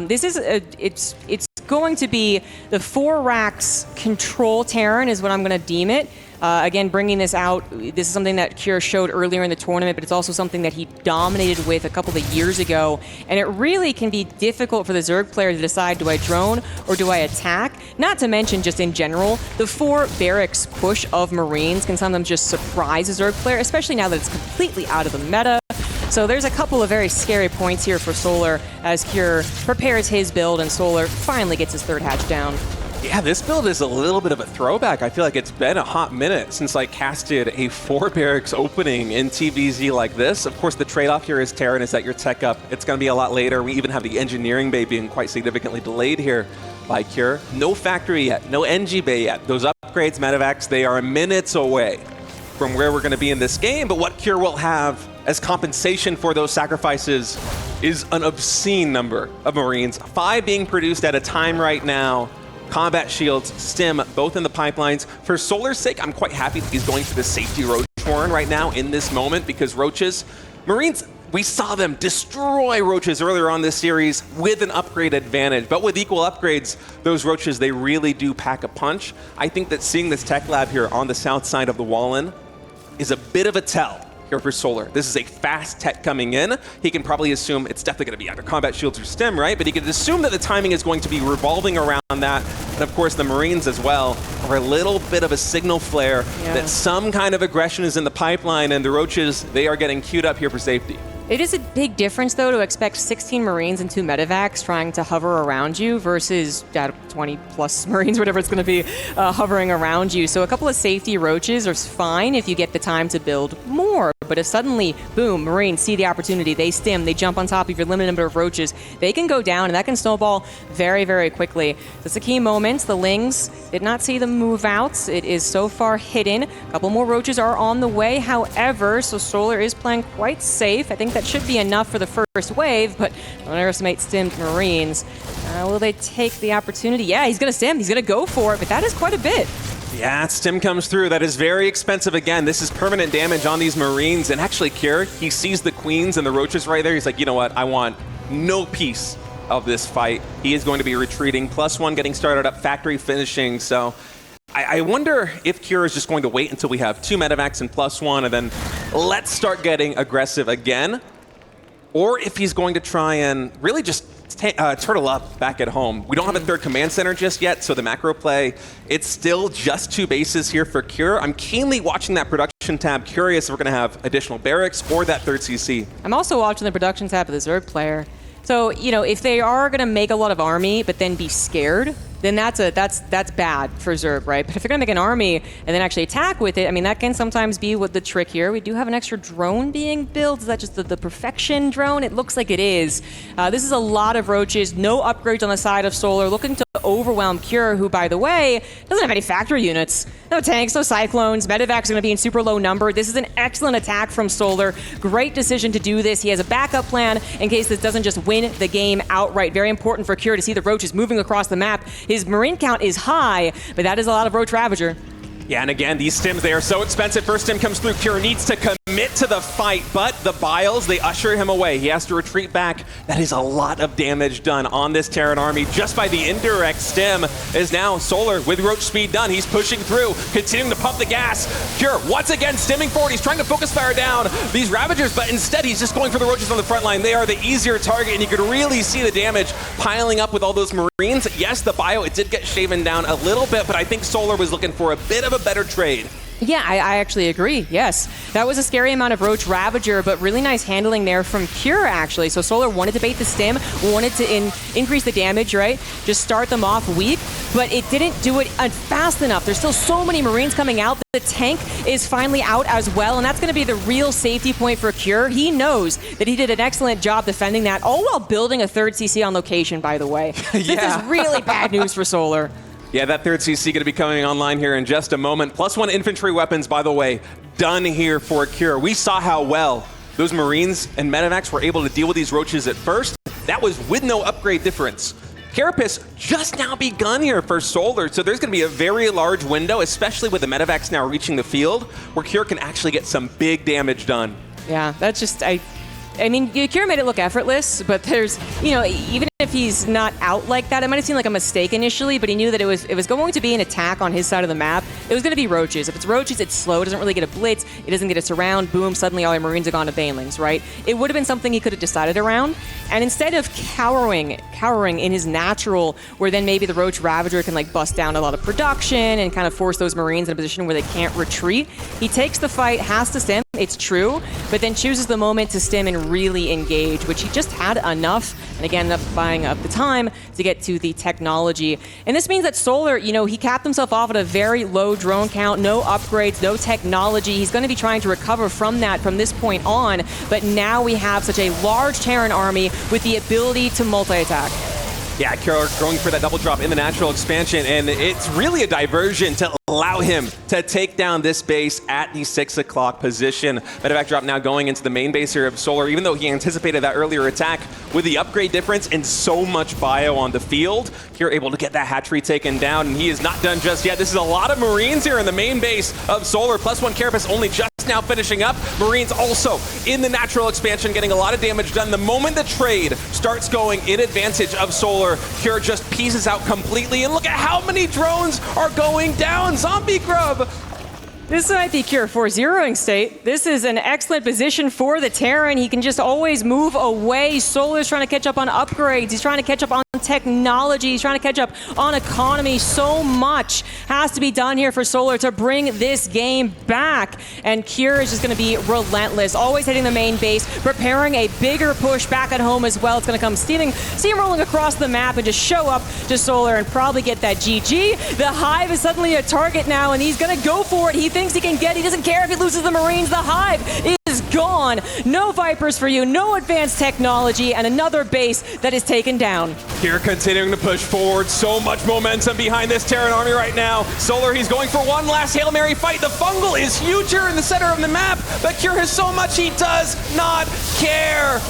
This is it's going to be the Four-rax control Terran is what I'm going to deem it. Again, bringing this out, this is something that Cure showed earlier in the tournament, but it's also something that he dominated with a couple of years ago. And it really can be difficult for the Zerg player to decide, do I drone or do I attack? Not to mention, just in general, the 4 barracks push of Marines can sometimes just surprise a Zerg player, especially now that it's completely out of the meta. So there's a couple of very scary points here for Solar as Cure prepares his build and Solar finally gets his third hatch down. Yeah, this build is a little bit of a throwback. I feel like it's been a hot minute since I casted a 4 barracks opening in TVZ like this. Of course, the trade-off here is Terran is that your tech up. It's going to be a lot later. We even have the engineering bay being quite significantly delayed here by Cure. No factory yet, no NG bay yet. Those upgrades, medevacs, they are minutes away from where we're going to be in this game. But what Cure will have as compensation for those sacrifices is an obscene number of Marines. 5 being produced at a time right now. Combat shields, stim, both in the pipelines. For Solar's sake, I'm quite happy that he's going for the safety Roach Horn right now in this moment, because Roaches, Marines, we saw them destroy Roaches earlier on this series with an upgrade advantage. But with equal upgrades, those Roaches, they really do pack a punch. I think that seeing this tech lab here on the south side of the Wallen is a bit of a tell here for Solar. This is a fast tech coming in. He can probably assume it's definitely going to be either combat shields or stim, right? But he can assume that the timing is going to be revolving around that. And of course, the Marines as well are a little bit of a signal flare that some kind of aggression is in the pipeline, and the Roaches, they are getting queued up here for safety. It is a big difference, though, to expect 16 Marines and 2 medevacs trying to hover around you versus 20-plus Marines, whatever it's going to be, hovering around you. So a couple of safety Roaches are fine if you get the time to build more. But if suddenly, boom, Marines see the opportunity, they stim, they jump on top of your limited number of Roaches, they can go down, and that can snowball very, very quickly. That's a key moment. The Lings did not see them move out. It is so far hidden. A couple more Roaches are on the way, however, so Solar is playing quite safe. I think that should be enough for the first wave, but don't underestimate stimmed Marines. Will they take the opportunity? Yeah, he's going to stim. He's going to go for it, but that is quite a bit. Yeah, stim comes through. That is very expensive again. This is permanent damage on these Marines. And actually, Kier, he sees the Queens and the Roaches right there. He's like, you know what? I want no piece of this fight. He is going to be retreating. +1 getting started up, factory finishing. So I wonder if Kier is just going to wait until we have 2 medevacs and +1 and then let's start getting aggressive again. Or if he's going to try and really just turtle up back at home. We don't have a third command center just yet, so the macro play, it's still just 2 bases here for Cure. I'm keenly watching that production tab, curious if we're going to have additional barracks or that third CC. I'm also watching the production tab of the Zerg player. So, you know, if they are going to make a lot of army but then be scared, then that's bad for Zerg, right? But if they're going to make an army and then actually attack with it, I mean, that can sometimes be what the trick here. We do have an extra drone being built. Is that just the perfection drone? It looks like it is. This is a lot of Roaches, no upgrades on the side of Solar, looking to overwhelm Cure, who, by the way, doesn't have any factory units. No tanks, no cyclones. Medevacs are going to be in super low number. This is an excellent attack from Solar. Great decision to do this. He has a backup plan in case this doesn't just win the game outright. Very important for Cure to see the Roaches moving across the map. His Marine count is high, but that is a lot of Roach Ravager. Yeah, and again, these stims, they are so expensive. First stim comes through. Cure needs to commit to the fight, but the Biles, they usher him away. He has to retreat back. That is a lot of damage done on this Terran army just by the indirect stim. Is now Solar with Roach speed done. He's pushing through, continuing to pump the gas. Cure once again stimming forward. He's trying to focus fire down these Ravagers, but instead he's just going for the Roaches on the front line. They are the easier target, and you could really see the damage piling up with all those Marines. Yes, the bio, it did get shaven down a little bit, but I think Solar was looking for a bit of a better trade. Yeah, I actually agree, yes. That was a scary amount of Roach Ravager, but really nice handling there from Cure, actually. So Solar wanted to bait the stim, wanted to increase the damage, right? Just start them off weak, but it didn't do it fast enough. There's still so many Marines coming out. The tank is finally out as well, and that's going to be the real safety point for Cure. He knows that he did an excellent job defending that, all while building a third CC on location, by the way. This is really bad news for Solar. Yeah, that third CC going to be coming online here in just a moment. +1 infantry weapons, by the way, done here for Cure. We saw how well those Marines and Medevacs were able to deal with these Roaches at first. That was with no upgrade difference. Carapace just now begun here for Solar, so there's going to be a very large window, especially with the Medevacs now reaching the field, where Cure can actually get some big damage done. Yeah, that's just... I mean, Cure made it look effortless, but there's, you know, even if he's not out like that, it might have seemed like a mistake initially, but he knew that it was going to be an attack on his side of the map. It was going to be Roaches. If it's Roaches, it's slow. It doesn't really get a blitz. It doesn't get a surround. Boom, suddenly all your Marines are gone to Banelings, right? It would have been something he could have decided around. And instead of cowering in his natural, where then maybe the Roach Ravager can like bust down a lot of production and kind of force those Marines in a position where they can't retreat, he takes the fight, has to stim, it's true, but then chooses the moment to stim and really engage, which he just had enough, and again, ended up buying up the time to get to the technology. And this means that Solar, you know, he capped himself off at a very low drone count, no upgrades, no technology. He's going to be trying to recover from that from this point on, but now we have such a large Terran army with the ability to multi-attack. Yeah, Cure going for that double drop in the natural expansion, and it's really a diversion to allow him to take down this base at the 6 o'clock position. Medevac drop now going into the main base here of Solar, even though he anticipated that earlier attack with the upgrade difference and so much bio on the field. Cure able to get that hatchery taken down, and he is not done just yet. This is a lot of Marines here in the main base of Solar. +1 Carapace only just now finishing up. Marines also in the natural expansion getting a lot of damage done. The moment the trade starts going in advantage of Solar, Cure just pieces out completely, and look at how many drones are going down. Zombie Grub! This might be Cure 4-0ing state. This is an excellent position for the Terran. He can just always move away. Solar's trying to catch up on upgrades. He's trying to catch up on technology. He's trying to catch up on economy. So much has to be done here for Solar to bring this game back. And Cure is just going to be relentless, always hitting the main base, preparing a bigger push back at home as well. It's going to come steamrolling across the map and just show up to Solar and probably get that GG. The Hive is suddenly a target now, and he's going to go for it. He thinks he can get it. He doesn't care if he loses the Marines. The Hive is gone. No Vipers for you, no advanced technology, and another base that is taken down. Here continuing to push forward. So much momentum behind this Terran army right now. Solar, he's going for one last Hail Mary fight. The fungal is huge here in the center of the map, but Cure has so much he does not care.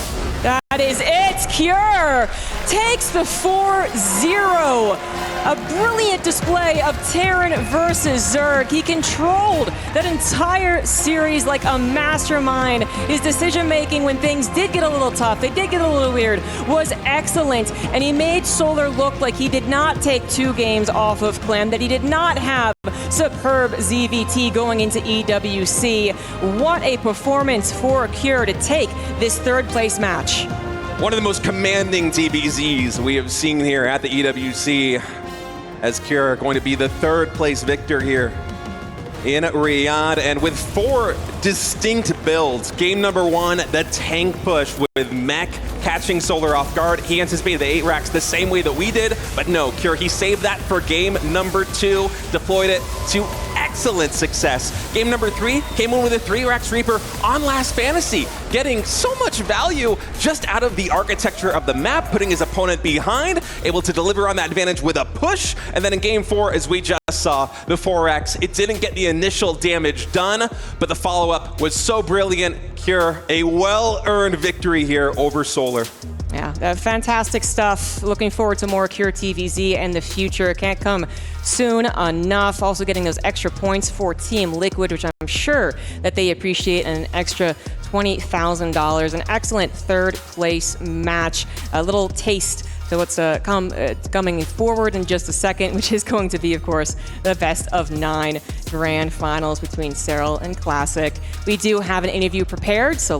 That is it. Cure takes the 4-0. A brilliant display of Terran versus Zerg. He controlled that entire series like a mastermind. His decision-making when things did get a little tough, they did get a little weird, was excellent. And he made Solar look like he did not take 2 games off of Clem, that he did not have superb ZVT going into EWC. What a performance for Cure to take this 3rd place match. One of the most commanding DBZs we have seen here at the EWC, as Cure going to be the 3rd place victor here in Riyadh, and with 4 distinct builds. Game number 1, the tank push with Mech catching Solar off guard. He anticipated the 8-racks the same way that we did, but no, Cure, he saved that for game number 2, deployed it to excellent success. Game number 3 came in with a 3-racks Reaper on Last Fantasy, getting so much value just out of the architecture of the map, putting his opponent behind, able to deliver on that advantage with a push. And then in game 4, as we just saw, the Four-rax, it didn't get the initial damage done, but the follow-up was so brilliant. Cure, a well-earned victory here over Solar. Yeah, fantastic stuff. Looking forward to more Cure TVZ in the future. Can't come soon enough. Also getting those extra points for Team Liquid, which I'm sure that they appreciate, and an extra $20,000. An excellent 3rd place match. A little taste to what's coming forward in just a second, which is going to be, of course, the best of 9 grand finals between Serral and Classic. We do have an interview prepared, so